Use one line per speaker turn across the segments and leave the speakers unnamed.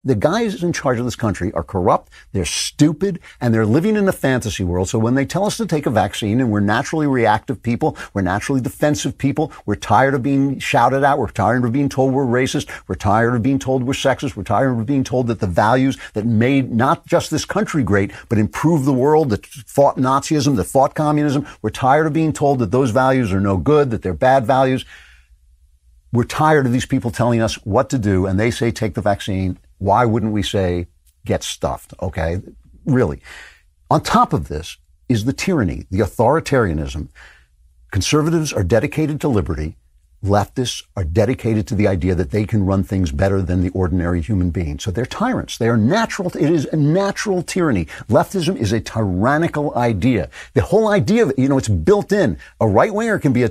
The guys in charge of this country are corrupt, they're stupid, and they're living in a fantasy world. So when they tell us to take a vaccine, and we're naturally reactive people, we're naturally defensive people, we're tired of being shouted at, we're tired of being told we're racist, we're tired of being told we're sexist, we're tired of being told that the values that made not just this country great, but improved the world, that fought Nazism, that fought communism, we're tired of being told that those values are no good, that they're bad values. We're tired of these people telling us what to do, and they say take the vaccine. Why wouldn't we say get stuffed? Okay, really. On top of this is the tyranny, the authoritarianism. Conservatives are dedicated to liberty. Leftists are dedicated to the idea that they can run things better than the ordinary human being. So they're tyrants. They are natural. It is a natural tyranny. Leftism is a tyrannical idea. The whole idea of it, it's built in. A right-winger can be a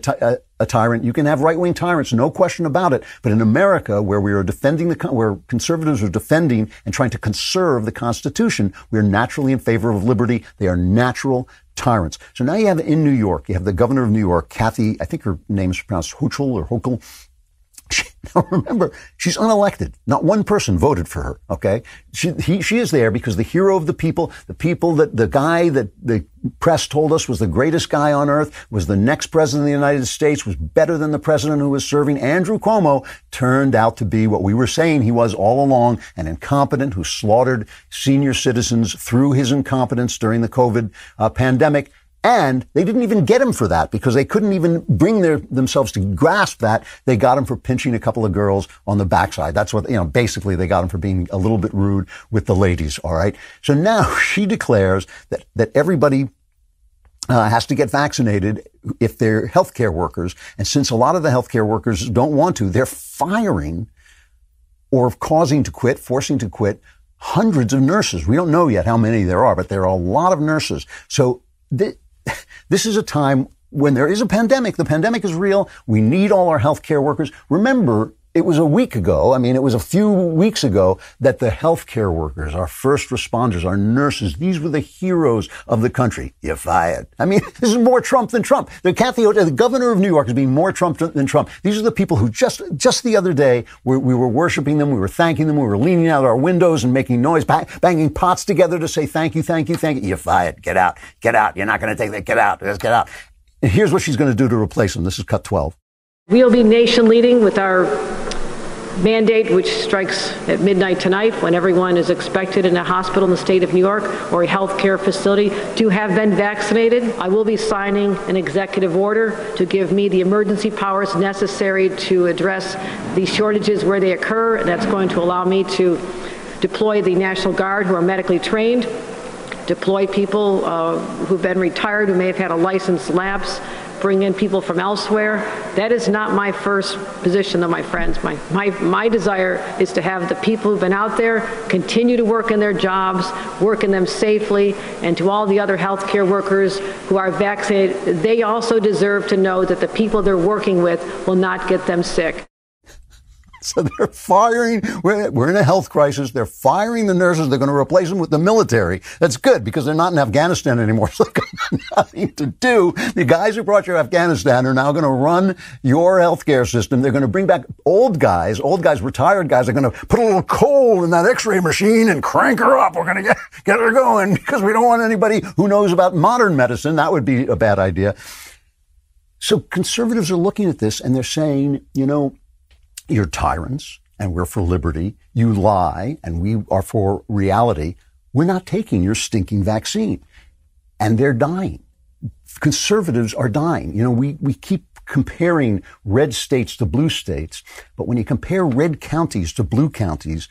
tyrant. You can have right-wing tyrants, no question about it. But in America, where we are defending where conservatives are defending and trying to conserve the Constitution, we are naturally in favor of liberty. They are natural tyrants. So now you have in New York, you have the governor of New York, Kathy, I think her name is pronounced Hochul or Hochul. Now remember, she's unelected. Not one person voted for her, okay? She is there because the hero of the people that the guy that the press told us was the greatest guy on earth, was the next president of the United States, was better than the president who was serving, Andrew Cuomo, turned out to be what we were saying he was all along, an incompetent who slaughtered senior citizens through his incompetence during the COVID pandemic. And they didn't even get him for that because they couldn't even bring themselves to grasp that. They got him for pinching a couple of girls on the backside. That's what, basically they got him for being a little bit rude with the ladies. All right. So now she declares that everybody has to get vaccinated if they're healthcare workers. And since a lot of the healthcare workers don't want to, they're firing or forcing to quit hundreds of nurses. We don't know yet how many there are, but there are a lot of nurses. So this is a time when there is a pandemic. The pandemic is real. We need all our healthcare workers. Remember, it was it was a few weeks ago that the healthcare workers, our first responders, our nurses, these were the heroes of the country. You're fired. This is more Trump than Trump. The governor of New York is being more Trump than Trump. These are the people who just the other day, we were worshiping them, we were thanking them, we were leaning out our windows and making noise, banging pots together to say thank you, thank you, thank you. You're fired. Get out. Get out. You're not going to take that. Get out. Just get out. And here's what she's going to do to replace them. This is cut 12.
We'll be nation leading with our mandate, which strikes at midnight tonight, when everyone is expected in a hospital in the state of New York or a healthcare facility to have been vaccinated. I will be signing an executive order to give me the emergency powers necessary to address these shortages where they occur. That's going to allow me to deploy the National Guard, who are medically trained, deploy people who've been retired, who may have had a license lapse, bring in people from elsewhere. That is not my first position, though, my friends. My desire is to have the people who've been out there continue to work in their jobs, work in them safely, and to all the other healthcare workers who are vaccinated, they also deserve to know that the people they're working with will not get them sick.
So they're firing, we're in a health crisis, they're firing the nurses, they're going to replace them with the military. That's good, because they're not in Afghanistan anymore, so they've got nothing to do. The guys who brought you to Afghanistan are now going to run your healthcare system. They're going to bring back old guys, retired guys. They're going to put a little coal in that x-ray machine and crank her up. We're going to get her going, because we don't want anybody who knows about modern medicine. That would be a bad idea. So conservatives are looking at this and they're saying, you're tyrants, and we're for liberty. You lie, and we are for reality. We're not taking your stinking vaccine. And they're dying. Conservatives are dying. We keep comparing red states to blue states, but when you compare red counties to blue counties,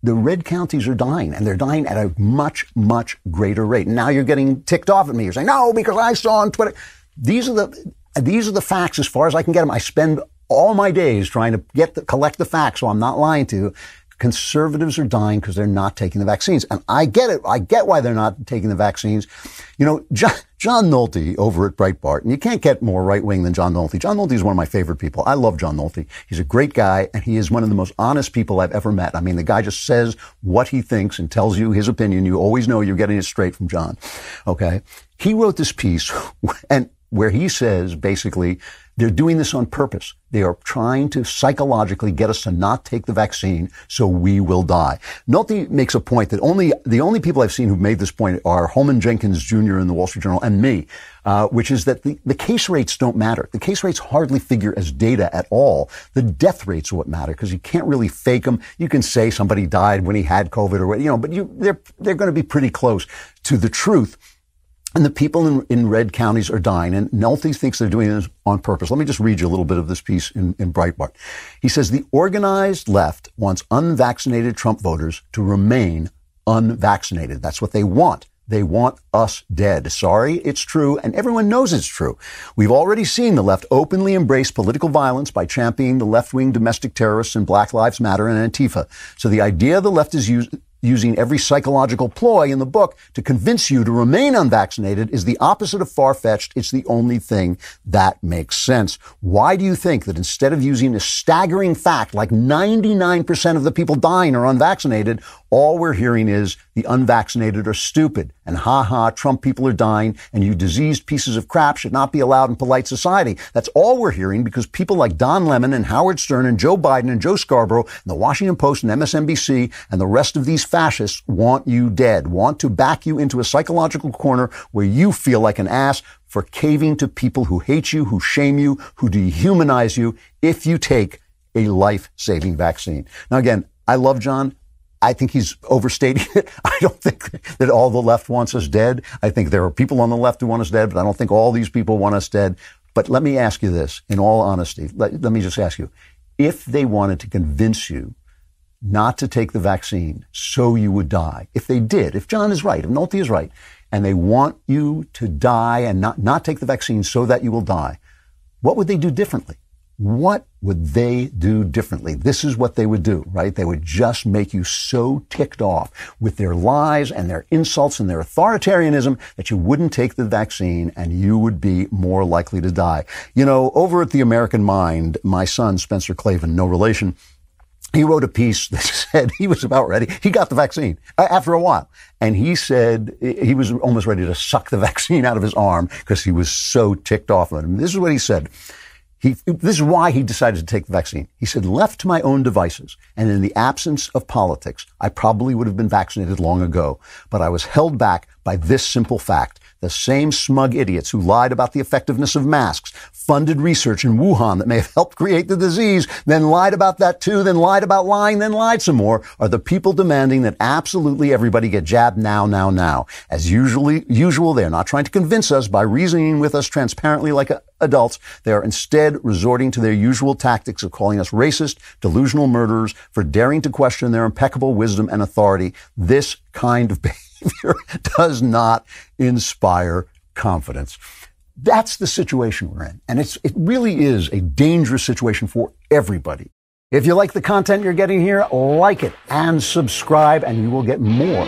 the red counties are dying, and they're dying at a much, much greater rate. And now you're getting ticked off at me. You're saying, no, because I saw on Twitter. These are the facts as far as I can get them. I spend all my days trying to collect the facts, so I'm not lying to you. Conservatives are dying because they're not taking the vaccines. And I get it. I get why they're not taking the vaccines. John Nolte over at Breitbart, and you can't get more right-wing than John Nolte. John Nolte is one of my favorite people. I love John Nolte. He's a great guy, and he is one of the most honest people I've ever met. The guy just says what he thinks and tells you his opinion. You always know you're getting it straight from John. Okay? He wrote this piece, and where he says basically they're doing this on purpose. They are trying to psychologically get us to not take the vaccine so we will die. Nolte makes a point that the only people I've seen who've made this point are Holman Jenkins Jr. in the Wall Street Journal and me, which is that the case rates don't matter. The case rates hardly figure as data at all. The death rates are what matter because you can't really fake them. You can say somebody died when he had COVID or, but they're going to be pretty close to the truth. And the people in red counties are dying. And Nolte thinks they're doing this on purpose. Let me just read you a little bit of this piece in Breitbart. He says, the organized left wants unvaccinated Trump voters to remain unvaccinated. That's what they want. They want us dead. Sorry, it's true, and everyone knows it's true. We've already seen the left openly embrace political violence by championing the left-wing domestic terrorists in Black Lives Matter and Antifa. So the idea the left is using every psychological ploy in the book to convince you to remain unvaccinated is the opposite of far-fetched. It's the only thing that makes sense. Why do you think that instead of using a staggering fact like 99% of the people dying are unvaccinated, all we're hearing is the unvaccinated are stupid and Trump people are dying and you diseased pieces of crap should not be allowed in polite society. That's all we're hearing because people like Don Lemon and Howard Stern and Joe Biden and Joe Scarborough and the Washington Post and MSNBC and the rest of these fascists want you dead, want to back you into a psychological corner where you feel like an ass for caving to people who hate you, who shame you, who dehumanize you if you take a life-saving vaccine. Now, again, I love John. I think he's overstating it. I don't think that all the left wants us dead. I think there are people on the left who want us dead, but I don't think all these people want us dead. But let me ask you this, in all honesty. Let me just ask you, if they wanted to convince you not to take the vaccine so you would die, if they did, if John is right, if Nolte is right, and they want you to die and not take the vaccine so that you will die, what would they do differently? What would they do differently? This is what they would do, right? They would just make you so ticked off with their lies and their insults and their authoritarianism that you wouldn't take the vaccine and you would be more likely to die. Over at the American Mind, my son, Spencer Klavan, no relation, he wrote a piece that said he was about ready. He got the vaccine after a while. And he said he was almost ready to suck the vaccine out of his arm because he was so ticked off at him. This is what he said. This is why he decided to take the vaccine. He said, left to my own devices and in the absence of politics, I probably would have been vaccinated long ago. But I was held back by this simple fact. The same smug idiots who lied about the effectiveness of masks, funded research in Wuhan that may have helped create the disease, then lied about that too, then lied about lying, then lied some more, are the people demanding that absolutely everybody get jabbed now. As usual, they are not trying to convince us by reasoning with us transparently like adults. They are instead resorting to their usual tactics of calling us racist, delusional murderers for daring to question their impeccable wisdom and authority. This kind of behavior does not inspire confidence. That's the situation we're in. And it really is a dangerous situation for everybody. If you like the content you're getting here, like it and subscribe, and you will get more